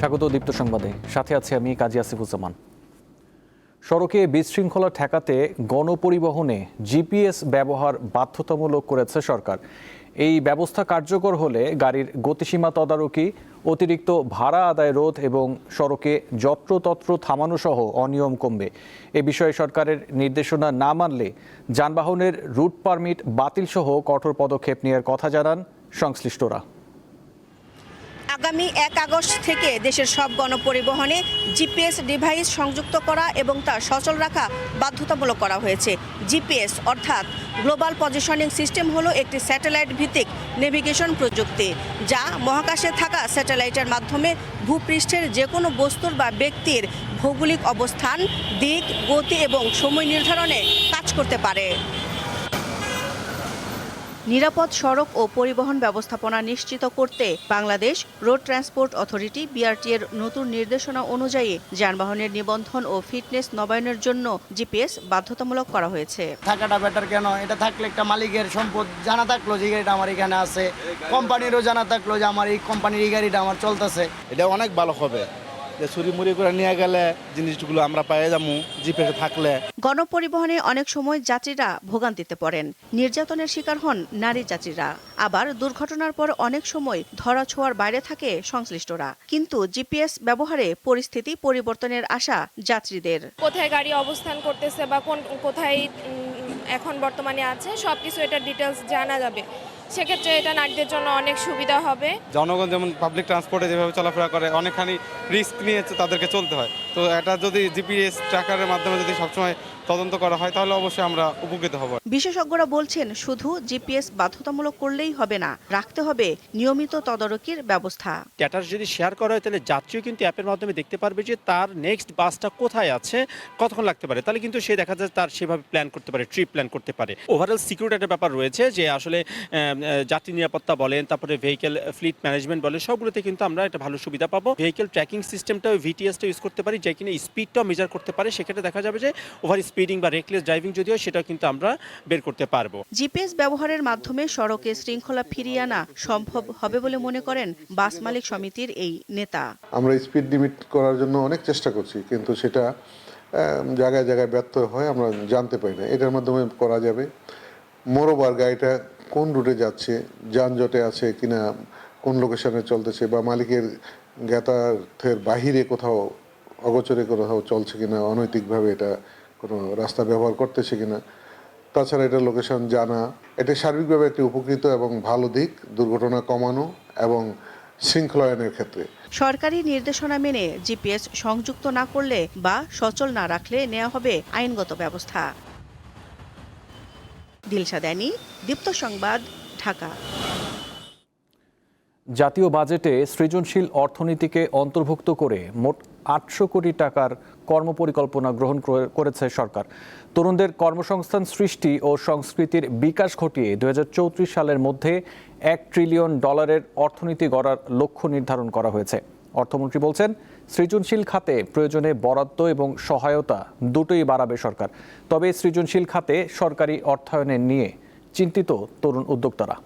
স্বাগত দীপ্ত সংবাদে, সাথে আছে আমি কাজী আসিফুজ্জামান। সড়কে বিশৃঙ্খলা ঠেকাতে গণপরিবহনে জিপিএস ব্যবহার বাধ্যতামূলক করেছে সরকার। এই ব্যবস্থা কার্যকর হলে গাড়ির গতিসীমা তদারকি, অতিরিক্ত ভাড়া আদায় রোধ এবং সড়কে যত্রতত্র থামানো সহ অনিয়ম কমবে। এ বিষয়ে সরকারের নির্দেশনা না মানলে যানবাহনের রুট পারমিট বাতিল সহ কঠোর পদক্ষেপ নেওয়ার কথা জানান সংশ্লিষ্টরা। আগামী 1 আগস্ট থেকে দেশের সব গণপরিবহনে জিপিএস ডিভাইস সংযুক্ত করা এবং তা সচল রাখা বাধ্যতামূলক করা হয়েছে। জিপিএস অর্থাৎ গ্লোবাল পজিশনিং সিস্টেম হলো একটি স্যাটেলাইট ভিত্তিক নেভিগেশন প্রযুক্তি, যা মহাকাশে থাকা স্যাটেলাইটের মাধ্যমে ভূপৃষ্ঠের যে কোনো বস্তুর বা ব্যক্তির ভৌগোলিক অবস্থান, দিক, গতি এবং সময় নির্ধারণে কাজ করতে পারে। নিরাপদ সড়ক ও পরিবহন ব্যবস্থাপনা নিশ্চিত করতে Bangladesh road transport authority BRT এর নতুন নির্দেশনা অনুযায়ী যানবাহনের নিবন্ধন ও ফিটনেস নবায়নের জন্য জিপিএস বাধ্যতামূলক করা হয়েছে। থাকাটা বেটার কেন? এটা থাকলে একটা মালিকের সম্পদ জানা থাকলো যে গাড়িটা আমার এখানে আছে, কোম্পানিরও জানা থাকলো যে আমার এই কোম্পানির এই গাড়িটা আমার চলতেছে। এটা অনেক ভালো হবে যে চুরিমুরি করে নিয়ে গেলে জিনিসগুলো আমরা পেয়ে যাবো জিপিএস থাকলে। গণপরিবহনে অনেক সময় যাত্রীরা ভোগান্তিতে পড়েন, নির্যাতনের শিকার হন নারী যাত্রীরা, আবার দুর্ঘটনার পর অনেক সময় ধরাছোঁয়ার বাইরে থাকে সংশ্লিষ্টরা। কিন্তু জিপিএস ব্যবহারে পরিস্থিতি পরিবর্তনের আশা যাত্রীদের। কোথায় গাড়ি অবস্থান করতেছে বা কোথায় এখন বর্তমানে আছে সবকিছু এটা ডিটেলস জানা যাবে। সেক্ষেত্রে এটা নারীদের জন্য অনেক সুবিধা হবে। জনগণ যেমন পাবলিক ট্রান্সপোর্টে যেভাবে চলাফেরা করে অনেকখানি রিস্ক নিয়ে তাদেরকে চলতে হয়, তো এটা যদি জিপিএস ট্র্যাকারের মাধ্যমে যদি সবসময় তদন্ত করা হয় তাহলে অবশ্যই আমরা উপকৃত হব। বিশেষজ্ঞরা বলছেন, শুধু জিপিএস বাধ্যতামূলক করলেই হবে না, রাখতে হবে নিয়মিত তদারকির ব্যবস্থা। ডেটা যদি শেয়ার করা হয় তাহলে যাত্রীও কিন্তু অ্যাপের মাধ্যমে দেখতে পারবে যে তার নেক্সট বাসটা কোথায় আছে, কতক্ষণ লাগতে পারে, তাহলে কিন্তু সে দেখা যায় তার সেভাবে প্ল্যান করতে পারে, ট্রিপ প্ল্যান করতে পারে। ওভারঅল সিকিউরিটি একটা ব্যাপার রয়েছে যে আসলে যাত্রী নিরাপত্তা বলেন, তারপরে ভেহিকেল ফ্লিট ম্যানেজমেন্ট বলেন, সবগুলোতে কিন্তু আমরা একটা ভালো সুবিধা পাবো। ভেহিকেল ট্র্যাকিং সিস্টেমটাও ভিটিএসটা ইউজ করতে পারি, যে কিনা স্পিডটাও মেজার করতে পারে। সেক্ষেত্রে দেখা যাবে যে ওভার স্পিডিং বা রেকলেস ড্রাইভিং যদিও সেটাও কিন্তু আমরা বের করতে পারবো। জিপিএস ব্যবহারের মাধ্যমে সড়কে শৃঙ্খলা ফিরিয়ে আনা সম্ভব হবে বলে মনে করেন বাস মালিক সমিতির এই নেতা। আমরা স্পিড লিমিট করার জন্য অনেক চেষ্টা করছি, কিন্তু সেটা জায়গায় জায়গায় ব্যর্থ হয়, আমরা জানতে পারি না। এটার মাধ্যমে করা যাবে। মোরওভার গাড়িটা কোন রুটে যাচ্ছে, যানজটে আছে কিনা, কোন লোকেশনে চলতেছে, বা মালিকের জ্ঞাতার্থের বাহিরে কোথাও অগোচরে কোথাও চলছে কিনা, অনৈতিকভাবে এটা কোনো রাস্তা ব্যবহার করতেছে কিনা। তাছাড়া এটা লোকেশন জানা, এটা সার্বিকভাবে একটি উপকৃত এবং ভালো দিক দুর্ঘটনা কমানো এবং শৃঙ্খলায়নের ক্ষেত্রে। সরকারি নির্দেশনা মেনে জিপিএস সংযুক্ত না করলে বা সচল না রাখলে নেওয়া হবে আইনগত ব্যবস্থা। দিলশা দানি, দীপ্ত সংবাদ, ঢাকা। জাতীয় বাজেটে সৃজনশীল অর্থনীতিকে অন্তর্ভুক্ত করে মোট 800 কোটি টাকার কর্মপরিকল্পনা গ্রহণ করেছে সরকার। তরুণদের কর্মসংস্থান সৃষ্টি ও সংস্কৃতির বিকাশ ঘটিয়ে 2034 সালের মধ্যে $1 ট্রিলিয়ন অর্থনীতি গড়ার লক্ষ্য নির্ধারণ করা হয়েছে। অর্থমন্ত্রী বলছেন, সৃজনশীল খাতে প্রয়োজনে বরাদ্দ এবং সহায়তা দুটোই বাড়াবে সরকার। তবে সৃজনশীল খাতে সরকারি অর্থায়নে নিয়ে চিন্তিত তরুণ উদ্যোক্তারা।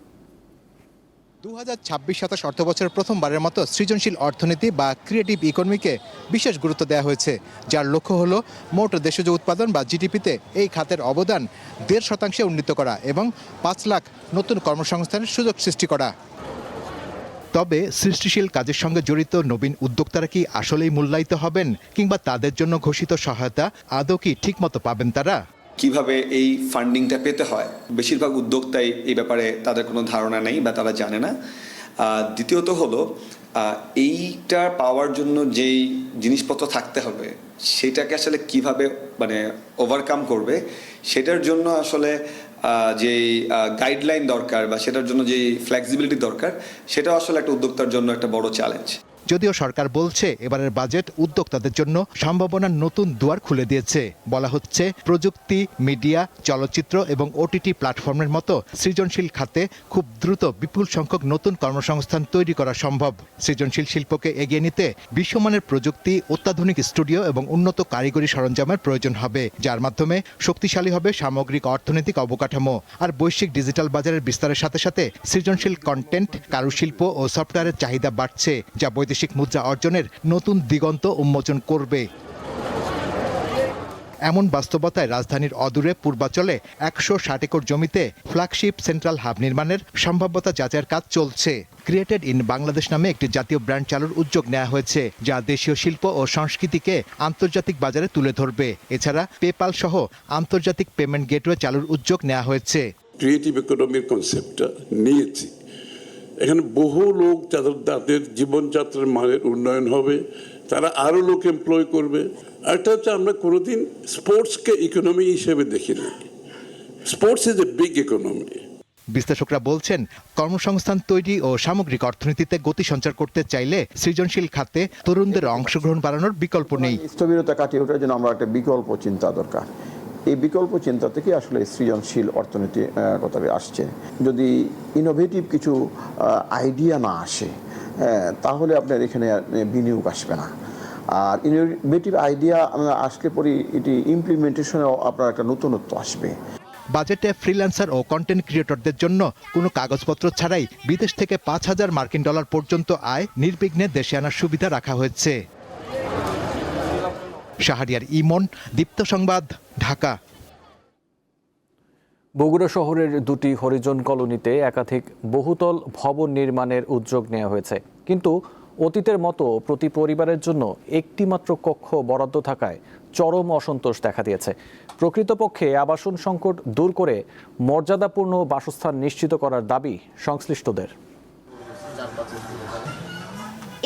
2026-27 অর্থবছরের প্রথমবারের মতো সৃজনশীল অর্থনীতি বা ক্রিয়েটিভ ইকোনমিকে বিশেষ গুরুত্ব দেওয়া হয়েছে, যার লক্ষ্য হলো মোট দেশজ উৎপাদন বা জিডিপিতে এই খাতের অবদান 1.5% উন্নীত করা এবং 5 লাখ নতুন কর্মসংস্থানের সুযোগ সৃষ্টি করা। তবে সৃষ্টিশীল কাজের সঙ্গে জড়িত নবীন উদ্যোক্তারা কি আসলেই মূল্যায়িত হবেন, কিংবা তাদের জন্য ঘোষিত সহায়তা আদৌ কি ঠিকমতো পাবেন তারা? কিভাবে এই ফান্ডিংটা পেতে হয়, বেশিরভাগ উদ্যোক্তাই এই ব্যাপারে তাদের কোনো ধারণা নেই বা তারা জানে না। দ্বিতীয়ত হলো এইটা পাওয়ার জন্য যেই জিনিসপত্র থাকতে হবে সেটাকে আসলে কিভাবে ওভারকাম করবে, সেটার জন্য আসলে যেই গাইডলাইন দরকার বা সেটার জন্য যেই ফ্লেক্সিবিলিটি দরকার, সেটা আসলে একটা উদ্যোক্তার জন্য একটা বড় চ্যালেঞ্জ। যদিও সরকার বলছে এবারের বাজেট উদ্যোক্তাদের জন্য সম্ভাবনার নতুন দুয়ার খুলে দিয়েছে। বলা হচ্ছে, প্রযুক্তি, মিডিয়া, চলচ্চিত্র এবং ওটিটি প্ল্যাটফর্মের মতো সৃজনশীল খাতে খুব দ্রুত বিপুল সংখ্যক নতুন কর্মসংস্থান তৈরি করা সম্ভব। সৃজনশীল শিল্পকে এগিয়ে নিতে বিশ্বমানের প্রযুক্তি, অত্যাধুনিক স্টুডিও এবং উন্নত কারিগরি সরঞ্জামের প্রয়োজন হবে, যার মাধ্যমে শক্তিশালী হবে সামগ্রিক অর্থনৈতিক অবকাঠামো। আর বৈশ্বিক ডিজিটাল বাজারের বিস্তারের সাথে সাথে সৃজনশীল কন্টেন্ট, কারুশিল্প ও সফটওয়্যারের চাহিদা বাড়ছে, যা বৈদেশিক বৈদেশিক মুদ্রা অর্জনের নতুন দিগন্ত উন্মোচন করবে। এমন বাস্তবতায় রাজধানীর অদূরে পূর্বাঞ্চলে 160 একর জমিতে ফ্ল্যাগশিপ সেন্ট্রাল হাব নির্মাণের সম্ভাব্যতা যাচাইয়ের কাজ চলছে। ক্রিয়েটেড ইন বাংলাদেশ নামে একটি জাতীয় ব্র্যান্ড চালুর উদ্যোগ নেওয়া হয়েছে, যা দেশীয় শিল্প ও সংস্কৃতিকে আন্তর্জাতিক বাজারে তুলে ধরবে। এছাড়া পেপাল সহ আন্তর্জাতিক পেমেন্ট গেটওয়ে চালুর উদ্যোগ নেওয়া হয়েছে। ক্রিয়েটিভ ইকোনমির কনসেপ্টটা নিয়েছি। এখানে বহু লোক তাদের জীবনযাত্রার মানের উন্নয়ন হবে, তারা আরও লোক এমপ্লয় করবে। একটা হচ্ছে আমরা কোনোদিন স্পোর্টসকে ইকোনমি হিসেবে দেখি না। Sports is a big economy. বিশ্লেষকরা বলছেন, কর্মসংস্থান তৈরি ও সামগ্রিক অর্থনীতিতে গতি সঞ্চার করতে চাইলে সৃজনশীল খাতে তরুণদের অংশগ্রহণ বাড়ানোর বিকল্প নেই। স্থবিরতা কাটিয়ে ওঠার জন্য আমরা একটা বিকল্প চিন্তা দরকার। এই বিকল্প চিন্তা থেকে আসলে সৃজনশীল অর্থনীতি কথাটা আসছে। যদি ইনোভেটিভ কিছু আইডিয়া না আসে, তাহলে আপনার এখানে বিনিয়োগ আসবে না। আর ইনোভেটিভ আইডিয়া আসলে পরে এটি ইমপ্লিমেন্টেশনেও আপনার একটা নতুনত্ব আসবে। বাজেটে ফ্রিল্যান্সার ও কন্টেন্ট ক্রিয়েটরদের জন্য কোনো কাগজপত্র ছাড়াই বিদেশ থেকে $5,000 পর্যন্ত আয় নির্বিঘ্নে দেশে আনার সুবিধা রাখা হয়েছে। শাহরিয়ার ইমন, দীপ্ত সংবাদ, ঢাকা। বগুড়া শহরের দুটি হরিজন কলোনিতে একাধিক বহুতল ভবন নির্মাণের উদ্যোগ নেওয়া হয়েছে, কিন্তু অতীতের মতো প্রতি পরিবারের জন্য একটি মাত্র কক্ষ বরাদ্দ থাকায় চরম অসন্তোষ দেখা দিয়েছে। প্রকৃতপক্ষে আবাসন সংকট দূর করে মর্যাদাপূর্ণ বাসস্থান নিশ্চিত করার দাবি সংশ্লিষ্টদের।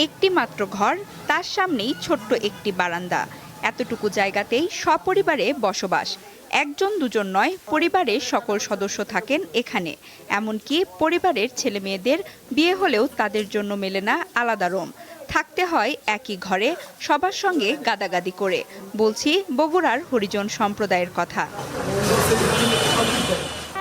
একটি মাত্র ঘর, তার সামনেই ছোট্ট একটি বারান্দা, এতটুকু জায়গাতেই সপরিবারে বসবাস। একজন দুজন নয়, পরিবারের সকল সদস্য থাকেন এখানে। এমনকি পরিবারের ছেলে মেয়েদের বিয়ে হলেও তাদের জন্য মেলে না আলাদা রুম, থাকতে হয় একই ঘরে সবার সঙ্গে গাদাগাদি করে। বলছি বগুড়ার হরিজন সম্প্রদায়ের কথা।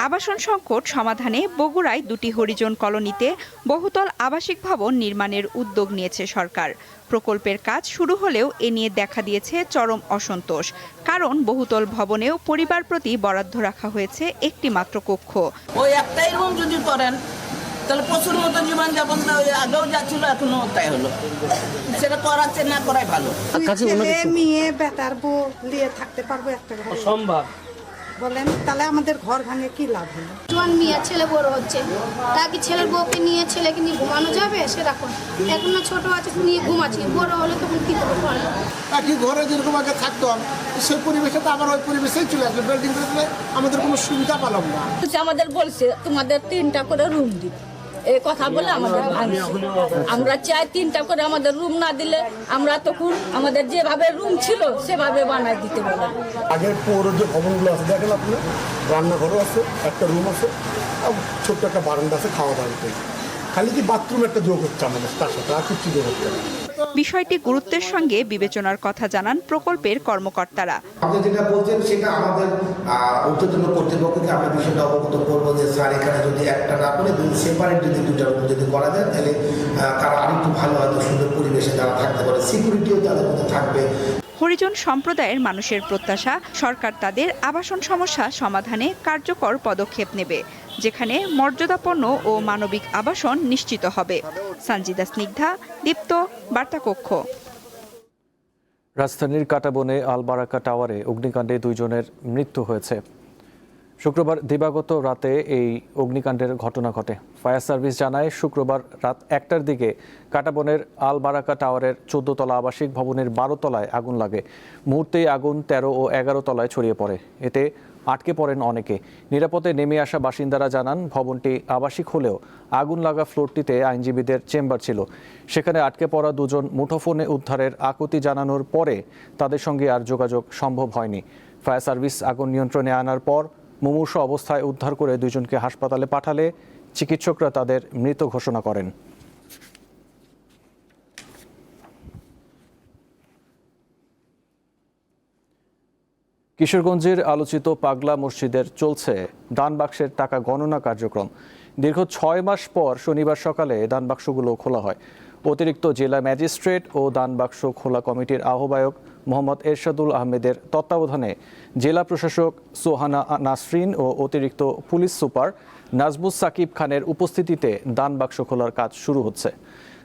আবাসন সংকট সমাধানে বগুড়ায় দুটি হরিজন কলোনিতে বহুতল আবাসিক ভবন নির্মাণের উদ্যোগ নিয়েছে সরকার। প্রকল্পের কাজ শুরু হলেও এ নিয়ে দেখা দিয়েছে চরম অসন্তোষ। কারণ বহুতল ভবনেও পরিবার প্রতি বরাদ্দ রাখা হয়েছে একটি মাত্র কক্ষ। ওই একটাই রুম যদি করেন তাহলে প্রচুর মতো জীবনযাপন আগেও যাচ্ছিল, এখনো তাই হলো। সেটা করাচ্ছে না করাই ভালো। মেয়ে বেটার বউ নিয়ে থাকতে পারবো একটা ঘরে? সম্ভব বলেন, তাহলে আমাদের ঘর ভাঙে কি লাভ হলো? জোয়ান মেয়ে ছেলে বড় হচ্ছে, তা কি ছেলের বউকে নিয়ে ছেলেকে নিয়ে ঘুমানো যাবে? সেরকম এখনো ছোট আছে নিয়ে ঘুমাচ্ছি, বড় হলে তখন কি করবো? একই ঘরে যেরকম আগে থাকতাম সেই পরিবেশে তো আবার ওই পরিবেশেই চলে আসবে। বিল্ডিং করলে আমাদের কোনো সুবিধা পেলাম না। আমাদের বলছে তোমাদের 3টা করে রুম দিবে, এই কথা বলে আমাদের ভাঙছে। আমরা চাই 3টা করে আমাদের রুম না দিলে আমরা তখন আমাদের যেভাবে রুম ছিল সেভাবে বানাই দিতে বলে। আগের পৌর যে ভবনগুলো আছে দেখেন আপনি, রান্নাঘরও আছে, একটা রুম আছে, ছোট্ট একটা বারান্দা আছে, খাওয়া দাওয়া। খালি কি বাথরুম একটা যোগ হচ্ছে আমাদের, তার সাথে আর কিছু যোগ হচ্ছে না। বিষয়টি গুরুত্বের সঙ্গে বিবেচনার কথা জানান প্রকল্পের কর্মকর্তারা। আপনি যেটা বলছেন সেটা আমাদের ঊর্ধ্বতন কর্তৃপক্ষকে আমরা বিষয়টা অবগত করবো যে স্যার এখানে যদি একটা না করে সেপারেট যদি 2টা রুম যদি করা যায় তাহলে তারা আরেকটু ভালো হয়তো সুন্দর পরিবেশে তারা থাকতে পারে, সিকিউরিটিও তাদের মধ্যে থাকবে। হরিজন সম্প্রদায়ের মানুষের প্রত্যাশা, সরকার তাদের আবাসন সমস্যা সমাধানে কার্যকর পদক্ষেপ নেবে, যেখানে মর্যাদাপূর্ণ ও মানবিক আবাসন নিশ্চিত হবে। সঞ্জিদা স্নিগ্ধা, দীপ্ত, বার্তাকক্ষ। রাজধানীর কাটাবনে আলবারাকা টাওয়ারে অগ্নিকাণ্ডে 2 জনের মৃত্যু হয়েছে। শুক্রবার দিবাগত রাতে এই অগ্নিকাণ্ডের ঘটনা ঘটে। ফায়ার সার্ভিস জানায়, শুক্রবার রাত 1টার দিকে কাটাবনের আলবারাকা টাওয়ারের 14 তলা আবাসিক ভবনের 12 তলায় আগুন লাগে। মুহূর্তেই আগুন 13 ও 11 তলায় ছড়িয়ে পড়ে। এতে আটকে পড়েন অনেকে। নিরাপদে নেমে আসা বাসিন্দারা জানান, ভবনটি আবাসিক হলেও আগুন লাগা ফ্লোরটিতে আইনজীবীদের চেম্বার ছিল। সেখানে আটকে পড়া 2 জন মুঠোফোনে উদ্ধারের আকুতি জানানোর পরে তাদের সঙ্গে আর যোগাযোগ সম্ভব হয়নি। ফায়ার সার্ভিস আগুন নিয়ন্ত্রণে আনার পর মুমূর্ষ অবস্থায় উদ্ধার করে 2 জনকে হাসপাতালে পাঠালে চিকিৎসকরা তাদের মৃত ঘোষণা করেন। কিশোরগঞ্জের আলোচিত পাগলা মসজিদের চলছে দান বাক্সের টাকা গণনা কার্যক্রম। দীর্ঘ 6 মাস পর শনিবার সকালে দান বাক্সগুলো খোলা হয়। অতিরিক্ত জেলা ম্যাজিস্ট্রেট ও দান বাক্স খোলা কমিটির আহ্বায়ক মোহাম্মদ এরশাদুল আহমেদের তত্ত্বাবধানে জেলা প্রশাসক সোহানা নাসরিন ও অতিরিক্ত পুলিশ সুপার নাজমুস সাকিব খানের উপস্থিতিতে দান বাক্স খোলার কাজ শুরু হচ্ছে।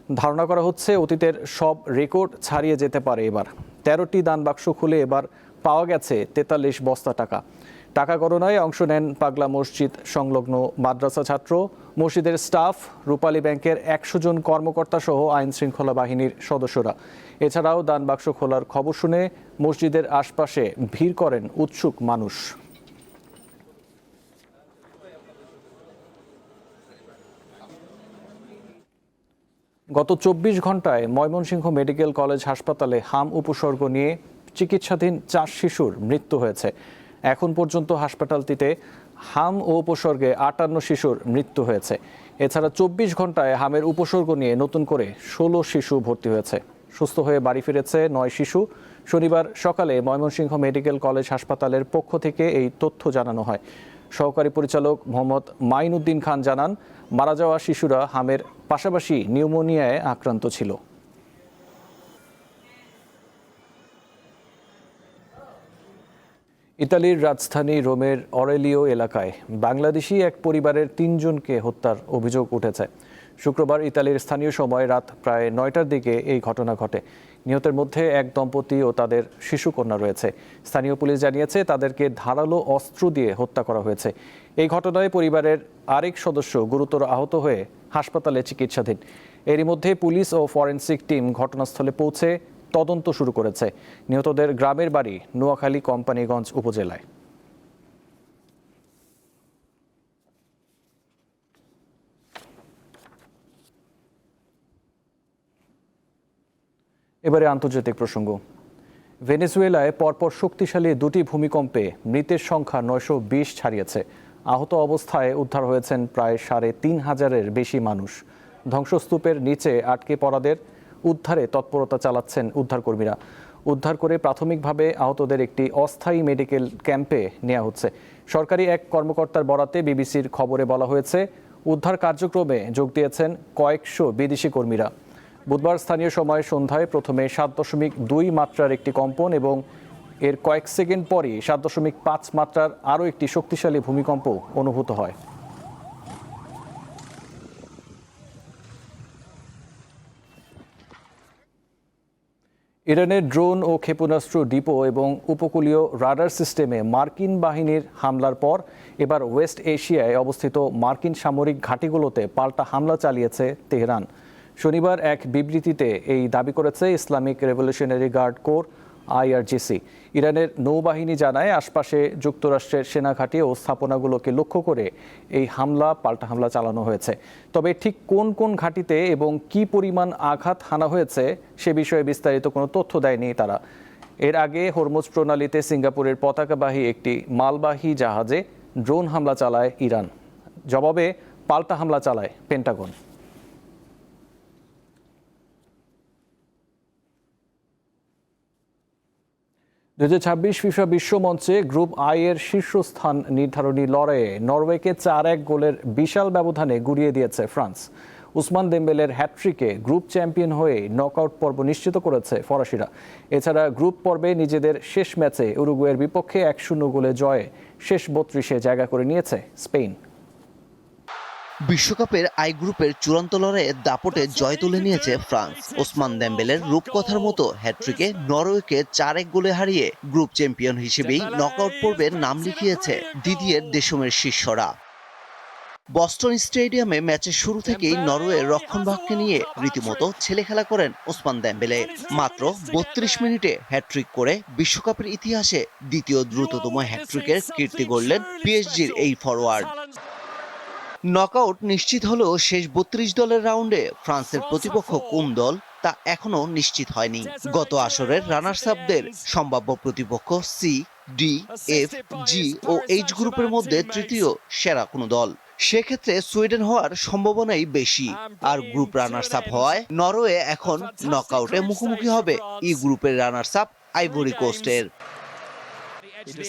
ধারণা করা হচ্ছে অতীতের সব রেকর্ড ছাড়িয়ে যেতে পারে এবার। 13টি দান বাক্স খুলে এবার পাওয়া গেছে 43 বস্তা টাকা। টাকা গণনায় অংশ নেন পাগলা মসজিদ সংলগ্ন মাদ্রাসা ছাত্র, মসজিদের স্টাফ, রূপালী ব্যাংকের 100 জন কর্মকর্তা সহ আইন শৃঙ্খলা বাহিনীর সদস্যরা। এছাড়াও দান বাক্স খোলার খবর শুনে মসজিদের আশপাশে ভিড় করেন উৎসুক মানুষ। গত 24 ঘন্টায় ময়মনসিংহ মেডিকেল কলেজ হাসপাতালে হাম উপসর্গ নিয়ে চিকিৎসাধীন 4 শিশুর মৃত্যু হয়েছে। এখন পর্যন্ত হাসপাতালটিতে হাম ও উপসর্গে 58 শিশুর মৃত্যু হয়েছে। এছাড়া 24 ঘন্টায় হামের উপসর্গ নিয়ে নতুন করে 16 শিশু ভর্তি হয়েছে। সুস্থ হয়ে বাড়ি ফিরেছে 9 শিশু। শনিবার সকালে ময়মনসিংহ মেডিকেল কলেজ হাসপাতালের পক্ষ থেকে এই তথ্য জানানো হয়। সহকারী পরিচালক মোহাম্মদ মাইনুদ্দিন খান জানান, মারা যাওয়া শিশুরা হামের পাশাপাশি নিউমোনিয়ায় আক্রান্ত ছিল। ইতালির রাজধানী রোমের অরেলিও এলাকায় বাংলাদেশি এক পরিবারের 3 জনকে হত্যার অভিযোগ উঠেছে। শুক্রবার ইতালির স্থানীয় সময় রাত প্রায় 9টার দিকে এই ঘটনা ঘটে। নিহতের মধ্যে এক দম্পতি ও তাদের শিশুকন্যা রয়েছে। স্থানীয় পুলিশ জানিয়েছে তাদেরকে ধারালো অস্ত্র দিয়ে হত্যা করা হয়েছে। এই ঘটনায় পরিবারের আরেক সদস্য গুরুতর আহত হয়ে হাসপাতালে চিকিৎসাধীন। এরই মধ্যে পুলিশ ও ফরেনসিক টিম ঘটনাস্থলে পৌঁছে তদন্ত শুরু করেছে। নিহতদের গ্রামের বাড়ি নোয়াখালী কোম্পানিগঞ্জ উপজেলায়। এবারে আন্তর্জাতিক প্রসঙ্গ। ভেনেজুয়েলায় পরপর শক্তিশালী 2টি ভূমিকম্পে মৃতের সংখ্যা 920 ছাড়িয়েছে। আহত অবস্থায় উদ্ধার হয়েছেন প্রায় 3500-এর বেশি মানুষ। ধ্বংসস্তূপের নিচে আটকে পড়াদের উদ্ধারে তৎপরতা চালাচ্ছেন উদ্ধারকর্মীরা। উদ্ধার করে প্রাথমিকভাবে আহতদের একটি অস্থায়ী মেডিকেল ক্যাম্পে নেওয়া হচ্ছে। সরকারি এক কর্মকর্তার বরাতে বিবিসির খবরে বলা হয়েছে, উদ্ধার কার্যক্রমে যোগ দিয়েছেন কয়েকশো বিদেশি কর্মীরা। বুধবার স্থানীয় সময় সন্ধ্যায় প্রথমে 7.2 মাত্রার একটি কম্পন এবং এর কয়েক সেকেন্ড পরই 7.5 মাত্রার আরও একটি শক্তিশালী ভূমিকম্প অনুভূত হয়। ইরানের ড্রোন ও ক্ষেপণাস্ত্র ডিপো এবং উপকূলীয় রাডার সিস্টেমে মার্কিন বাহিনীর হামলার পর এবার ওয়েস্ট এশিয়ায় অবস্থিত মার্কিন সামরিক ঘাঁটিগুলোতে পাল্টা হামলা চালিয়েছে তেহরান। শনিবার এক বিবৃতিতে এই দাবি করেছে Islamic revolutionary guard corps IRGC। ইরানের নৌবাহিনী জানায় আশপাশে যুক্তরাষ্ট্রের সেনাঘাঁটি ও স্থাপনাগুলোকে লক্ষ্য করে এই পাল্টা হামলা চালানো হয়েছে। তবে ঠিক কোন কোন ঘাঁটিতে এবং কি পরিমাণ আঘাত হানা হয়েছে সে বিষয়ে বিস্তারিত কোনো তথ্য দেয়নি তারা। এর আগে হরমুজ প্রণালীতে সিঙ্গাপুরের পতাকাবাহী একটি মালবাহী জাহাজে ড্রোন হামলা চালায় ইরান। জবাবে পাল্টা হামলা চালায় পেন্টাগন। 2026 ফিফা বিশ্ব মঞ্চে গ্রুপ আই এর শীর্ষস্থান নির্ধারণী লড়াইয়ে নরওয়েকে 4-1 গোলের বিশাল ব্যবধানে গুড়িয়ে দিয়েছে ফ্রান্স। উসমান দেম্বেলের হ্যাটট্রিকে গ্রুপ চ্যাম্পিয়ন হয়ে নকআউট পর্ব নিশ্চিত করেছে ফরাসিরা। এছাড়া গ্রুপ পর্বে নিজেদের শেষ ম্যাচে উরুগুয়ের বিপক্ষে 1-0 গোলে জয়ে শেষ 32-এ জায়গা করে নিয়েছে স্পেন। বিশ্বকাপের আই গ্রুপের চূড়ান্ত লড়াইয়ে দাপটে জয় তুলে নিয়েছে ফ্রান্স। ওসমান দেম্বেলের রূপকথার মতো হ্যাটট্রিকে নরওয়েকে 4-1 গোলে হারিয়ে গ্রুপ চ্যাম্পিয়ন হিসেবেই নকআউট পর্বে নাম লিখিয়েছে দিদিয়ের দেশমের শিষ্যরা। বস্টন স্টেডিয়ামে ম্যাচের শুরু থেকেই নরওয়ের রক্ষণভাগকে নিয়ে রীতিমতো ছেলেখেলা করেন ওসমান দেম্বেলে। মাত্র 32 মিনিটে হ্যাটট্রিক করে বিশ্বকাপের ইতিহাসে দ্বিতীয় দ্রুততম হ্যাটট্রিকের কীর্তি গড়লেন পিএসজির এই ফরওয়ার্ড। নকআউট নিশ্চিত হলেও শেষ 32 দলের রাউন্ডে ফ্রান্সের প্রতিপক্ষ কোন দল তা এখনো নিশ্চিত হয়নি। গত আসরের রানার্স আপদের সম্ভাব্য প্রতিপক্ষ সি, ডি, এফ, জি ও এইচ গ্রুপের মধ্যে তৃতীয় সেরা কোনো দল। সেক্ষেত্রে সুইডেন হওয়ার সম্ভাবনাই বেশি। আর গ্রুপ রানার্স আপ হওয়ায় নরওয়ে এখন নকআউটে মুখোমুখি হবে ই গ্রুপের রানার্স আপ আইভরি কোস্টের।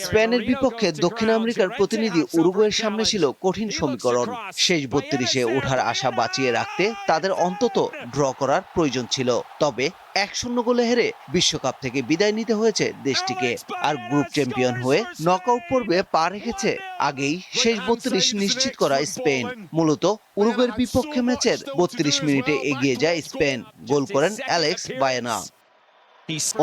স্পেনের বিপক্ষে দক্ষিণ আমেরিকার প্রতিনিধি উরুগুয়ের সামনে ছিল কঠিন সমীকরণ। শেষ 32-এ ওঠার আশা বাঁচিয়ে রাখতে তাদের অন্তত ড্র করার প্রয়োজন ছিল। তবে 1-0 গোলে হেরে বিশ্বকাপ থেকে বিদায় নিতে হয়েছে দেশটিকে। আর গ্রুপ চ্যাম্পিয়ন হয়ে নকআউট পর্বে পা রেখেছে আগেই শেষ 32 নিশ্চিত করা স্পেন। মূলত উরুগুয়ের বিপক্ষে ম্যাচের 32 মিনিটে এগিয়ে যায় স্পেন, গোল করেন অ্যালেক্স বায়েনা।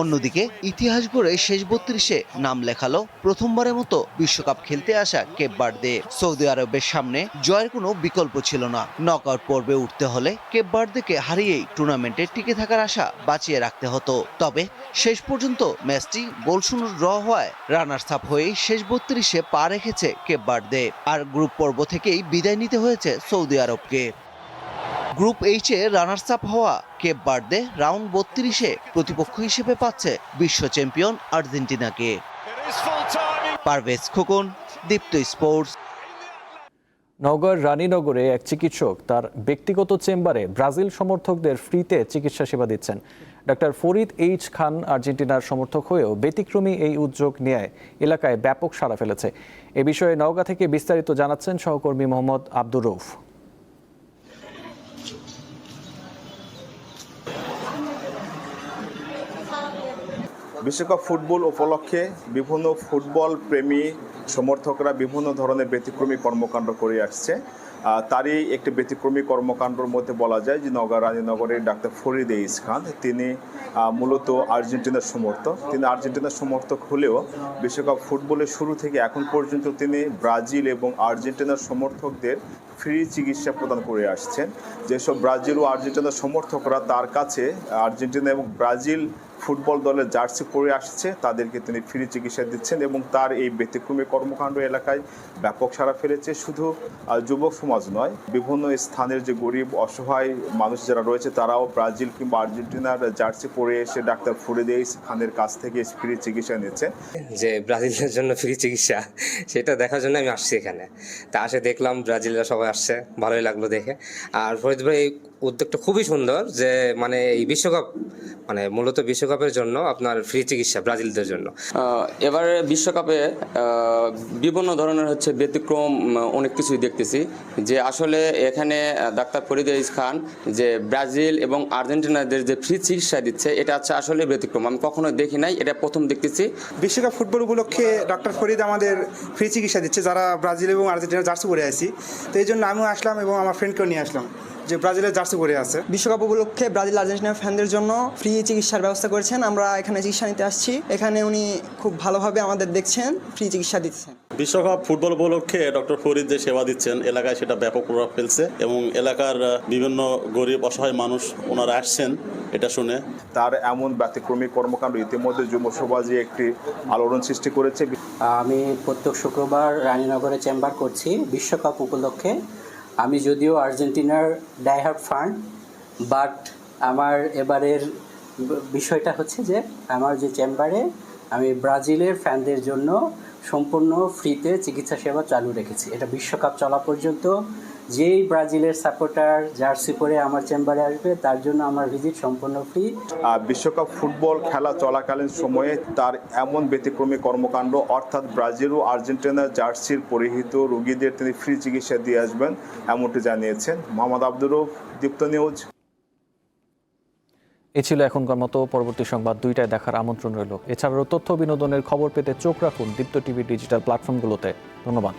অন্যদিকে ইতিহাস গড়ে শেষ 32-এ নাম লেখালো প্রথমবারের মতো বিশ্বকাপ খেলতে আসা কেপ ভার্দে। সৌদি আরবের সামনে জয়ের কোনো বিকল্প ছিল না। নকআউট পর্বে উঠতে হলে কেপ ভার্দেকে হারিয়েই টুর্নামেন্টে টিকে থাকার আশা বাঁচিয়ে রাখতে হতো। তবে শেষ পর্যন্ত ম্যাচটি গোলশূন্য ড্র হওয়ায় রানার্স আপ হয়েই শেষ 32-এ পা রেখেছে কেপ ভার্দে। আর গ্রুপ পর্ব থেকেই বিদায় নিতে হয়েছে সৌদি আরবকে। গ্রুপ এইচে রানার্স আপ হওয়া কেপ ভার্দে রাউন্ড 32-এ প্রতিপক্ষ হিসেবে পাচ্ছে বিশ্ব চ্যাম্পিয়ন আর্জেন্টিনাকে। পারভেজ খোকন, দীপ্ত স্পোর্টস। নওগাঁর রানীনগরে এক চিকিৎসক তার ব্যক্তিগত চেম্বারে ব্রাজিল সমর্থকদের ফ্রিতে চিকিৎসা সেবা দিচ্ছেন। ডক্টর ফরিদ এইচ খান আর্জেন্টিনার সমর্থক হয়েও ব্যতিক্রমী এই উদ্যোগ নিয়ে এলাকায় ব্যাপক সাড়া ফেলেছে। এ বিষয়ে নওগাঁ থেকে বিস্তারিত জানাচ্ছেন সহকর্মী মোহাম্মদ আব্দুর রউফ। বিশ্বকাপ ফুটবল উপলক্ষে বিভিন্ন ফুটবল প্রেমী সমর্থকরা বিভিন্ন ধরনের ব্যতিক্রমী কর্মকাণ্ড করে আসছে। তারই একটি ব্যতিক্রমী কর্মকাণ্ডের মধ্যে বলা যায় যে নওগাঁ রানীনগরের ডাক্তার ফরিদ এইচ খান, তিনি মূলত আর্জেন্টিনার সমর্থক। তিনি আর্জেন্টিনার সমর্থক হলেও বিশ্বকাপ ফুটবলের শুরু থেকে এখন পর্যন্ত তিনি ব্রাজিল এবং আর্জেন্টিনার সমর্থকদের ফ্রি চিকিৎসা প্রদান করে আসছেন। যেসব ব্রাজিল ও আর্জেন্টিনার সমর্থকরা তার কাছে আর্জেন্টিনা এবং ব্রাজিল ফুটবল দলের জার্সি পরে আসছে, তাদেরকে তিনি ফ্রি চিকিৎসা দিচ্ছেন এবং তার এই ব্যতিক্রমী কর্মকাণ্ড এলাকায় ব্যাপক সাড়া ফেলেছে। শুধু যুবক সমাজ নয়, বিভিন্ন স্থানের যে গরিব অসহায় মানুষ যারা রয়েছে তারাও ব্রাজিল কিংবা আর্জেন্টিনার জার্সি পরে এসে ডাক্তার ফরিদ এইচ খানের কাছ থেকে ফ্রি চিকিৎসা নিচ্ছেন। যে ব্রাজিলের জন্য ফ্রি চিকিৎসা, সেটা দেখার জন্য আমি আসছি এখানে। তা আসে দেখলাম ব্রাজিলরা সবাই আসছে, ভালোই লাগলো দেখে। আর ফরিদ ভাই উদ্যোগটা খুবই সুন্দর, যে মানে এই বিশ্বকাপ মানে মূলত বিশ্বকাপের জন্য আপনার ফ্রি চিকিৎসা ব্রাজিলদের জন্য। এবারে বিশ্বকাপে বিভিন্ন ধরনের হচ্ছে ব্যতিক্রম অনেক কিছুই দেখতেছি, যে আসলে এখানে ডাক্তার ফরিদ এইচ খান যে ব্রাজিল এবং আর্জেন্টিনাদের যে ফ্রি চিকিৎসা দিচ্ছে, এটা হচ্ছে আসলে ব্যতিক্রম। আমি কখনো দেখি নাই, এটা প্রথম দেখতেছি। বিশ্বকাপ ফুটবল উপলক্ষে ডক্টর ফরিদ আমাদের ফ্রি চিকিৎসা দিচ্ছে যারা ব্রাজিল এবং আর্জেন্টিনার জার্সি পরে আছি। তো এই জন্য আমিও আসলাম এবং আমার ফ্রেন্ডকেও নিয়ে আসলাম যে ব্রাজিলের জার্সি পরে আছে। বিশ্বকাপ উপলক্ষে ব্রাজিল আর্জেন্টিনার ফ্যানদের জন্য ফ্রি চিকিৎসার ব্যবস্থা করেছেন। আমরা এখানে চিকিৎসা নিতে আসছি, এখানে উনি খুব ভালোভাবে আমাদের দেখছেন, ফ্রি চিকিৎসা দিচ্ছেন। বিশ্বকাপ ফুটবল উপলক্ষে ডক্টর ফরিদ যে সেবা দিচ্ছেন এলাকায়, সেটা ব্যাপক প্রভাব ফেলছে এবং এলাকার বিভিন্ন গরিব অসহায় মানুষ ওনারা আসছেন এটা শুনে। তার এমন ব্যতিক্রমী কর্মকাণ্ড ইতিমধ্যে যুব সমাজে একটি আলোড়ন সৃষ্টি করেছে। আমি প্রত্যেক শুক্রবার রানীনগরে চেম্বার করছি বিশ্বকাপ উপলক্ষে। আমি যদিও আর্জেন্টিনার ডাইহার্ড ফান, বাট আমার এবারের বিষয়টা হচ্ছে যে আমার যে চেম্বারে আমি ব্রাজিলের ফ্যানদের জন্য সম্পূর্ণ ফ্রিতে চিকিৎসা সেবা চালু রেখেছি। এটা বিশ্বকাপ চলা পর্যন্ত যেই ব্রাজিলের সাপোর্টার জার্সি পরে আমার চেম্বারে আসবে তার জন্য আমার ভিজিট সম্পূর্ণ ফ্রি। বিশ্বকাপ ফুটবল খেলা চলাকালীন সময়ে তার এমন ব্যতিক্রমী কর্মকাণ্ড, অর্থাৎ ব্রাজিল ও আর্জেন্টিনার জার্সির পরিহিত রোগীদের তিনি ফ্রি চিকিৎসা দিয়ে আসবেন, এমনটি জানিয়েছেন। মোহাম্মদ আব্দুর রউফ, দীপ্ত নিউজ। এ ছিল এখনকার মতো। পরবর্তী সংবাদ 2টায় দেখার আমন্ত্রণ রইল। এছাড়াও তথ্য বিনোদনের খবর পেতে চোখ রাখুন দীপ্ত টিভি ডিজিটাল প্ল্যাটফর্মগুলোতে। ধন্যবাদ।